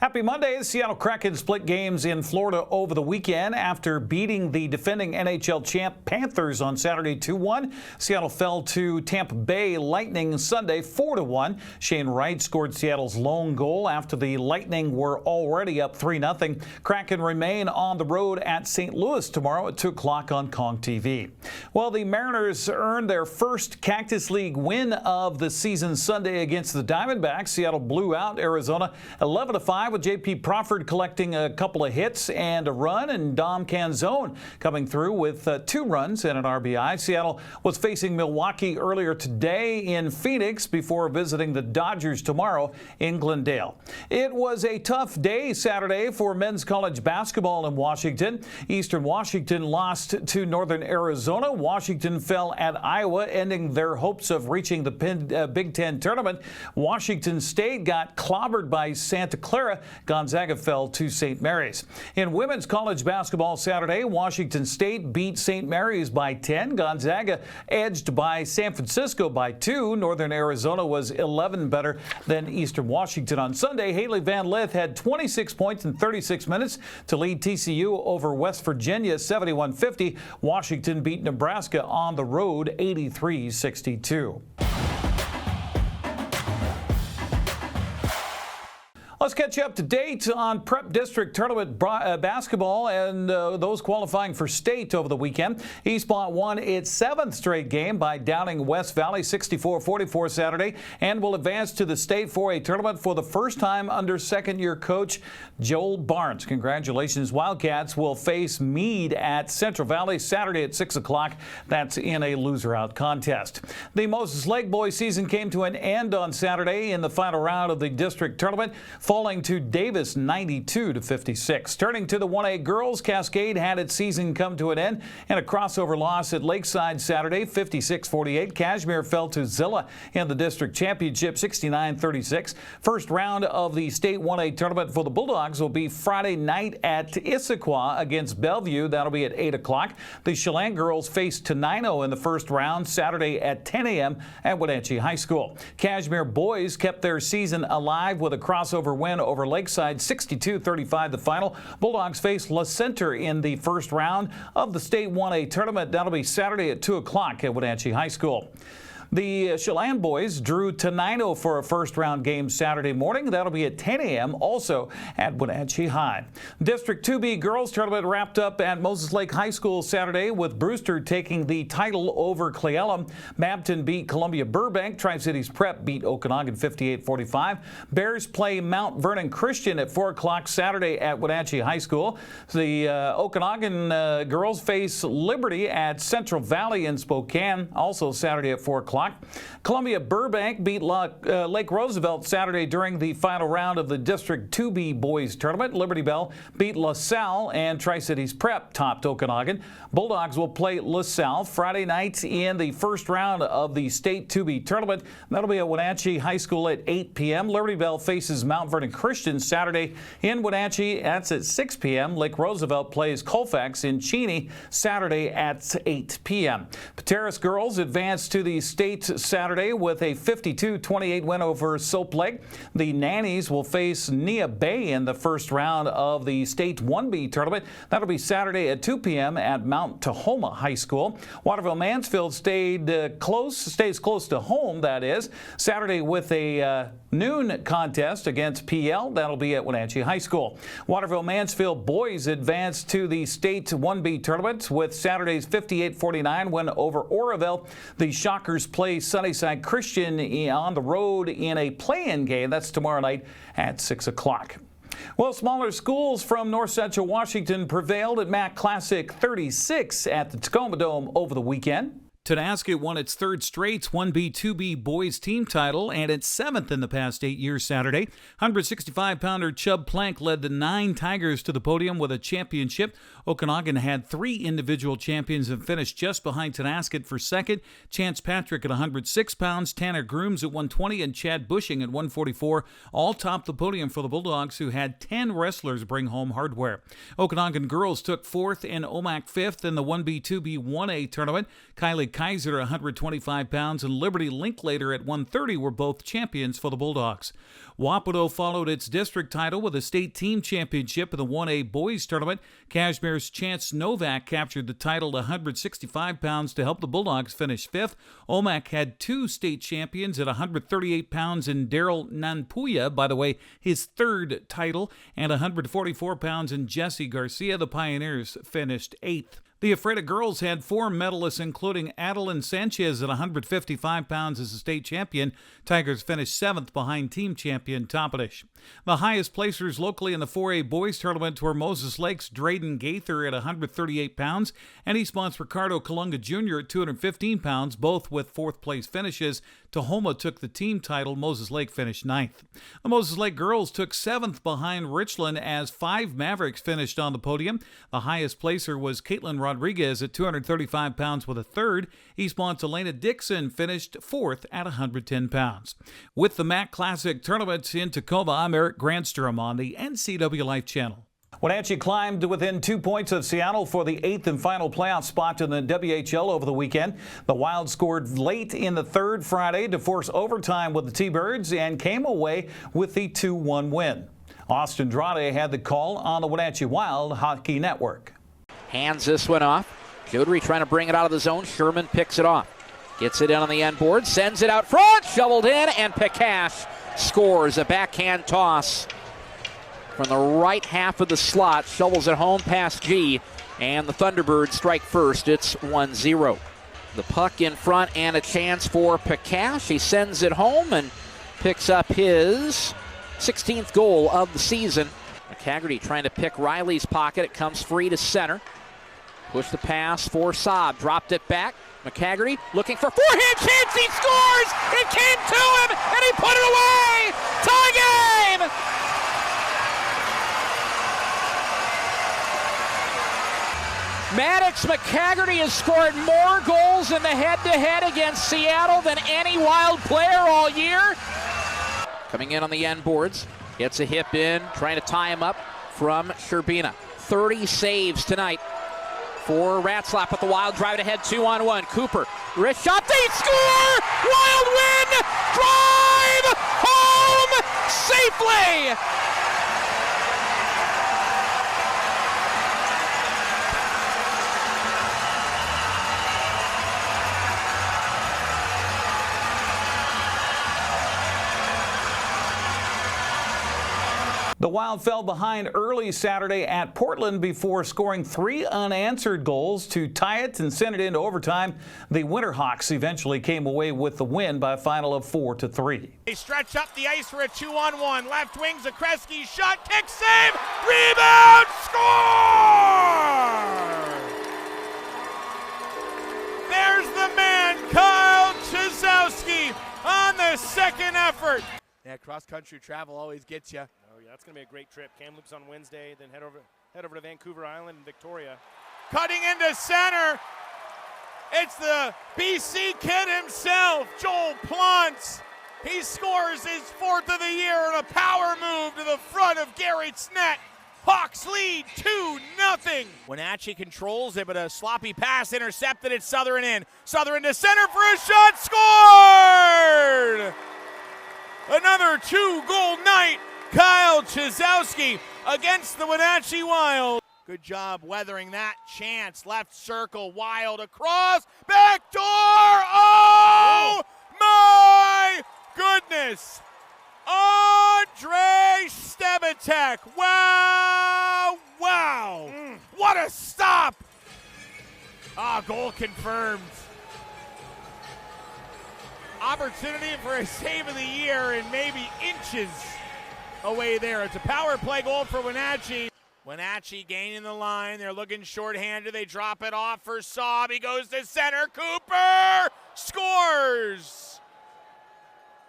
Happy Monday. The Seattle Kraken split games in Florida over the weekend after beating the defending NHL champ Panthers on Saturday 2-1. Seattle fell to Tampa Bay Lightning Sunday 4-1. Shane Wright scored Seattle's lone goal after the Lightning were already up 3-0. Kraken remain on the road at St. Louis tomorrow at 2 o'clock on Kong TV. Well, the Mariners earned their first Cactus League win of the season Sunday against the Diamondbacks. Seattle blew out Arizona 11-5. With J.P. Crawford collecting a couple of hits and a run, and Dom Canzone coming through with 2 runs and an RBI. Seattle was facing Milwaukee earlier today in Phoenix before visiting the Dodgers tomorrow in Glendale. It was a tough day Saturday for men's college basketball in Washington. Eastern Washington lost to Northern Arizona. Washington fell at Iowa, ending their hopes of reaching the Big Ten tournament. Washington State got clobbered by Santa Clara. Gonzaga fell to St. Mary's. In women's college basketball Saturday, Washington State beat St. Mary's by 10. Gonzaga edged by San Francisco by 2. Northern Arizona was 11 better than Eastern Washington. On Sunday, Haley Van Lith had 26 points in 36 minutes to lead TCU over West Virginia 71-50. Washington beat Nebraska on the road 83-62. Let's catch you up to date on Prep District Tournament basketball and those qualifying for state over the weekend. Eastmont won its 7th straight game by downing West Valley 64-44 Saturday and will advance to the state 4A tournament for the first time under second-year coach Joel Barnes. Congratulations. Wildcats will face Meade at Central Valley Saturday at 6 o'clock. That's in a loser-out contest. The Moses Lake boys season came to an end on Saturday in the final round of the district tournament, falling to Davis 92-56. Turning to the 1A girls, Cascade had its season come to an end in a crossover loss at Lakeside Saturday 56-48. Kashmir fell to Zilla in the district championship 69-36. First round of the state 1A tournament for the Bulldogs will be Friday night at Issaquah against Bellevue. That'll be at 8 o'clock. The Chelan girls face Tenino in the first round Saturday at 10 a.m. at Wenatchee High School. Kashmir boys kept their season alive with a crossover win over Lakeside 62-35 the final. Bulldogs face La Center in the first round of the state 1A tournament. That'll be Saturday at 2 o'clock at Wenatchee High School. The Chelan boys drew Tenino for a first-round game Saturday morning. That'll be at 10 a.m. also at Wenatchee High. District 2B girls tournament wrapped up at Moses Lake High School Saturday with Brewster taking the title over Cleella. Mabton beat Columbia Burbank. Tri-Cities Prep beat Okanagan 58-45. Bears play Mount Vernon Christian at 4 o'clock Saturday at Wenatchee High School. The Okanagan girls face Liberty at Central Valley in Spokane, also Saturday at 4 o'clock. Columbia Burbank beat Lake Roosevelt Saturday during the final round of the District 2B boys tournament. Liberty Bell beat LaSalle, and Tri-Cities Prep topped Okanagan. Bulldogs will play LaSalle Friday night in the first round of the state 2B tournament. That'll be at Wenatchee High School at 8 p.m. Liberty Bell faces Mount Vernon Christian Saturday in Wenatchee. That's at 6 p.m. Lake Roosevelt plays Colfax in Cheney Saturday at 8 p.m. Pateros girls advance to the state Saturday with a 52-28 win over Soap Lake. The Nannies will face Nia Bay in the first round of the state 1B tournament. That'll be Saturday at 2 p.m. at Mount Tahoma High School. Waterville Mansfield stays close to home, that is, Saturday with a noon contest against PL. That'll be at Wenatchee High School. Waterville Mansfield boys advance to the state 1B tournament with Saturday's 58-49 win over Oroville. The Shockers play Sunnyside Christian on the road in a play-in game. That's tomorrow night at 6 o'clock. Well, smaller schools from North Central Washington prevailed at Mat Classic XXXVI at the Tacoma Dome over the weekend. Tonasket won its 3rd straight 1B, 2B boys team title and its 7th in the past 8 years Saturday. 165-pounder Chubb Plank led the 9 Tigers to the podium with a championship. Okanagan had 3 individual champions and finished just behind Tonasket for second. Chance Patrick at 106 pounds, Tanner Grooms at 120, and Chad Bushing at 144 all topped the podium for the Bulldogs, who had 10 wrestlers bring home hardware. Okanagan girls took 4th and OMAC 5th in the 1B, 2B, 1A tournament. Kylie Kaiser at 125 pounds and Liberty Linklater at 130 were both champions for the Bulldogs. Wapato followed its district title with a state team championship in the 1A boys tournament. Cashmere's Chance Novak captured the title at 165 pounds to help the Bulldogs finish fifth. Omak had two state champions at 138 pounds in Daryl Nanpuya, by the way, his third title, and 144 pounds in Jesse Garcia. The Pioneers finished eighth. The Ephrata girls had four medalists, including Adeline Sanchez at 155 pounds as a state champion. Tigers finished seventh behind team champion Toppenish. The highest placers locally in the 4A boys tournament were Moses Lake's Drayden Gaither at 138 pounds and Eastmont's Ricardo Kalunga Jr. at 215 pounds, both with fourth place finishes. Tahoma took the team title. Moses Lake finished ninth. The Moses Lake girls took seventh behind Richland as five Mavericks finished on the podium. The highest placer was Caitlin Rodriguez at 235 pounds with a third. Eastmont's Elena Dixon finished fourth at 110 pounds. With the Mat Classic tournament in Tacoma, I'm Eric Granstrom on the NCWLIFE channel. Wenatchee climbed within 2 points of Seattle for the eighth and final playoff spot in the WHL over the weekend. The Wild scored late in the third Friday to force overtime with the T-Birds and came away with the 2-1 win. Austin Drade had the call on the Wenatchee Wild Hockey Network. Hands this one off. Jodry trying to bring it out of the zone. Sherman picks it off. Gets it in on the end board. Sends it out front. Shoveled in, and Pekash scores a backhand toss from the right half of the slot. Shovels it home past G, and the Thunderbirds strike first. It's 1-0. The puck in front and a chance for Pekash. He sends it home and picks up his 16th goal of the season. McHaggerty trying to pick Riley's pocket. It comes free to center. Push the pass for Saab. Dropped it back. McHaggerty looking for forehand chance. He scores! It came to him, and he put it away! Tie game! Maddox McHaggerty has scored more goals in the head-to-head against Seattle than any Wild player all year. Coming in on the end boards. Gets a hip in, trying to tie him up from Sherbina. 30 saves tonight for Ratzlaff, but the Wild drive it ahead 2-on-1. Cooper, wrist shot, they score! Wild win! Drive home safely! The Wild fell behind early Saturday at Portland before scoring three unanswered goals to tie it and send it into overtime. The Winterhawks eventually came away with the win by a final of 4-3. They stretch up the ice for a 2-on-1. Left wing, Zakreski, shot, kick, save, rebound, score! There's the man, Kyle Chizowski, on the second effort. Yeah, cross-country travel always gets you. Oh yeah, that's gonna be a great trip. Kamloops on Wednesday, then head over to Vancouver Island and Victoria. Cutting into center. It's the BC kid himself, Joel Plantz. He scores his fourth of the year on a power move to the front of Garrett's net. Hawks lead 2-0. Wenatchee controls it, but a sloppy pass intercepted at Southern in. Southern to center for a shot, scored! Another two-goal night. Kyle Chizowski against the Wenatchee Wild. Good job weathering that chance. Left circle, Wild across, back door. Oh my goodness. Andre Stebatek. Wow. What a stop. Goal confirmed. Opportunity for a save of the year and maybe inches away there. It's a power play goal for Wenatchee. Wenatchee gaining the line. They're looking shorthanded. They drop it off for Saab. He goes to center. Cooper scores.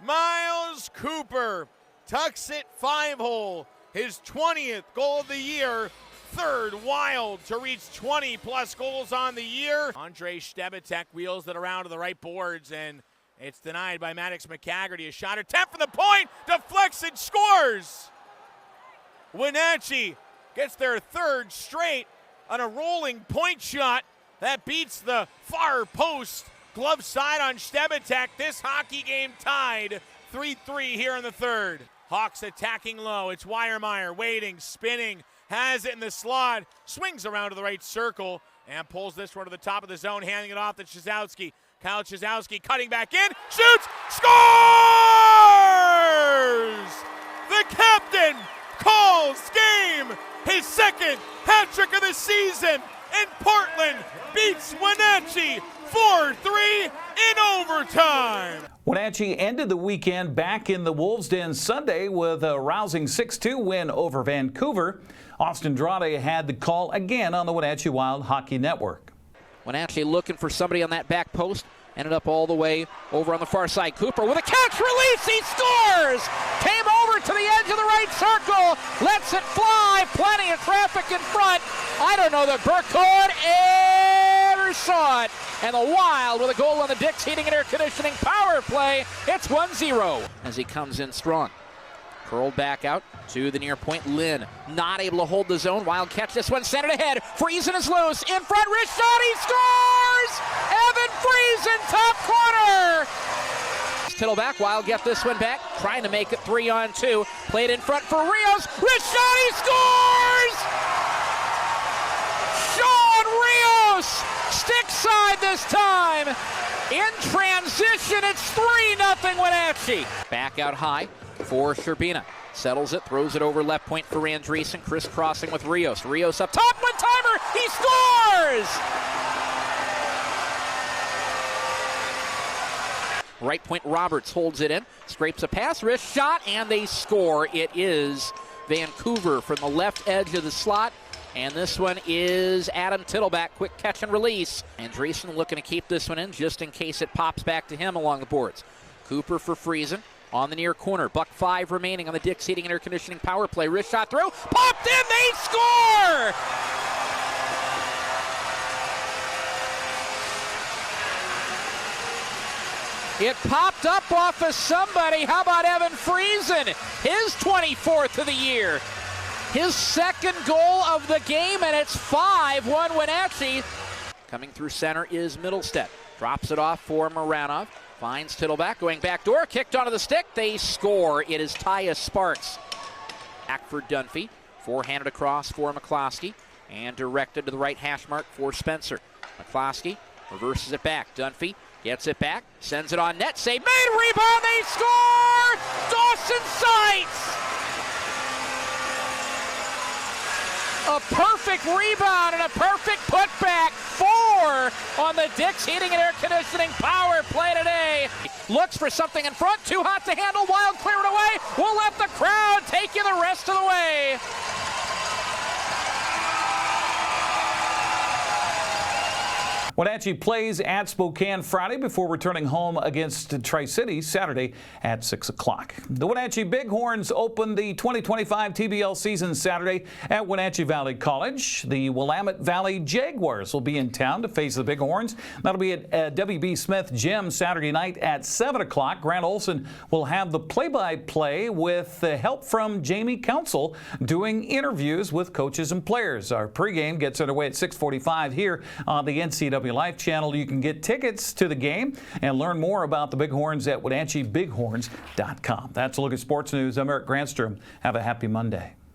Miles Cooper tucks it 5-hole. His 20th goal of the year. Third Wild to reach 20-plus goals on the year. Andre Stebatek wheels it around to the right boards, and it's denied by Maddox McHaggerty. A shot attempt from the point, deflects and scores. Wenatchee gets their third straight on a rolling point shot. that beats the far post. Glove side on Stebatek. This hockey game tied 3-3 here in the third. Hawks attacking low. It's Weiermeyer waiting, spinning, has it in the slot, swings around to the right circle, and pulls this one to the top of the zone, handing it off to Chizowski. Kyle Chizowski cutting back in, shoots, scores! The captain calls game, his second hat trick of the season, and Portland beats Wenatchee 4-3 in overtime. Wenatchee ended the weekend back in the Wolves' Den Sunday with a rousing 6-2 win over Vancouver. Austin Drade had the call again on the Wenatchee Wild Hockey Network. Wenatchee looking for somebody on that back post. Ended up all the way over on the far side. Cooper with a catch release. He scores! Came over to the edge of the right circle. Lets it fly. Plenty of traffic in front. I don't know that Burkhardt ever saw it. And the Wild with a goal on the Dick's Heating and Air Conditioning power play. It's 1-0 as he comes in strong. Curled back out to the near point. Lynn not able to hold the zone. Wild catch this one, sent it ahead. Friesen is loose. In front, wrist shot, he scores! Evan Friesen, top corner! Tittleback, Wild get this one back. Trying to make it 3-on-2. Played in front for Rios. Wrist shot, he scores! Sean Rios! Stick side this time. In transition, it's 3-0 Wenatchee. Back out high for Sherbina. Settles it, throws it over left point for Andreessen, crisscrossing with Rios. Rios up top, one-timer, he scores! Right point Roberts holds it in, scrapes a pass, wrist shot, and they score. It is Vancouver from the left edge of the slot. And this one is Adam Tittleback, quick catch and release. Andreessen looking to keep this one in just in case it pops back to him along the boards. Cooper for Friesen on the near corner. $1.05 remaining on the Dick's Heating and Air Conditioning power play. Wrist shot through, popped in, they score! It popped up off of somebody. How about Evan Friesen? His 24th of the year. His second goal of the game, and it's 5-1 Wenatchee. Coming through center is Middlestead. Drops it off for Moranov. Finds Tittleback, going back door, kicked onto the stick. They score. It is Tyus Sparks. Back for Dunphy. Forehanded across for McCloskey. And directed to the right hash mark for Spencer. McCloskey reverses it back. Dunphy gets it back, sends it on net. Save made, rebound, they score! Dawson Seitz! A perfect rebound and a perfect putback. 4 on the Dick's Heating and Air Conditioning power play today. Looks for something in front, too hot to handle. Wild clear it away. We'll let the crowd take you the rest of the way. Wenatchee plays at Spokane Friday before returning home against Tri-City Saturday at 6 o'clock. The Wenatchee Bighorns open the 2025 TBL season Saturday at Wenatchee Valley College. The Willamette Valley Jaguars will be in town to face the Bighorns. That'll be at W.B. Smith Gym Saturday night at 7 o'clock. Grant Olson will have the play-by-play with help from Jamie Council doing interviews with coaches and players. Our pregame gets underway at 6:45 here on the NCWLIFE channel. You can get tickets to the game and learn more about the Bighorns at WenatcheeBighorns.com. That's a look at sports news. I'm Eric Granstrom. Have a happy Monday.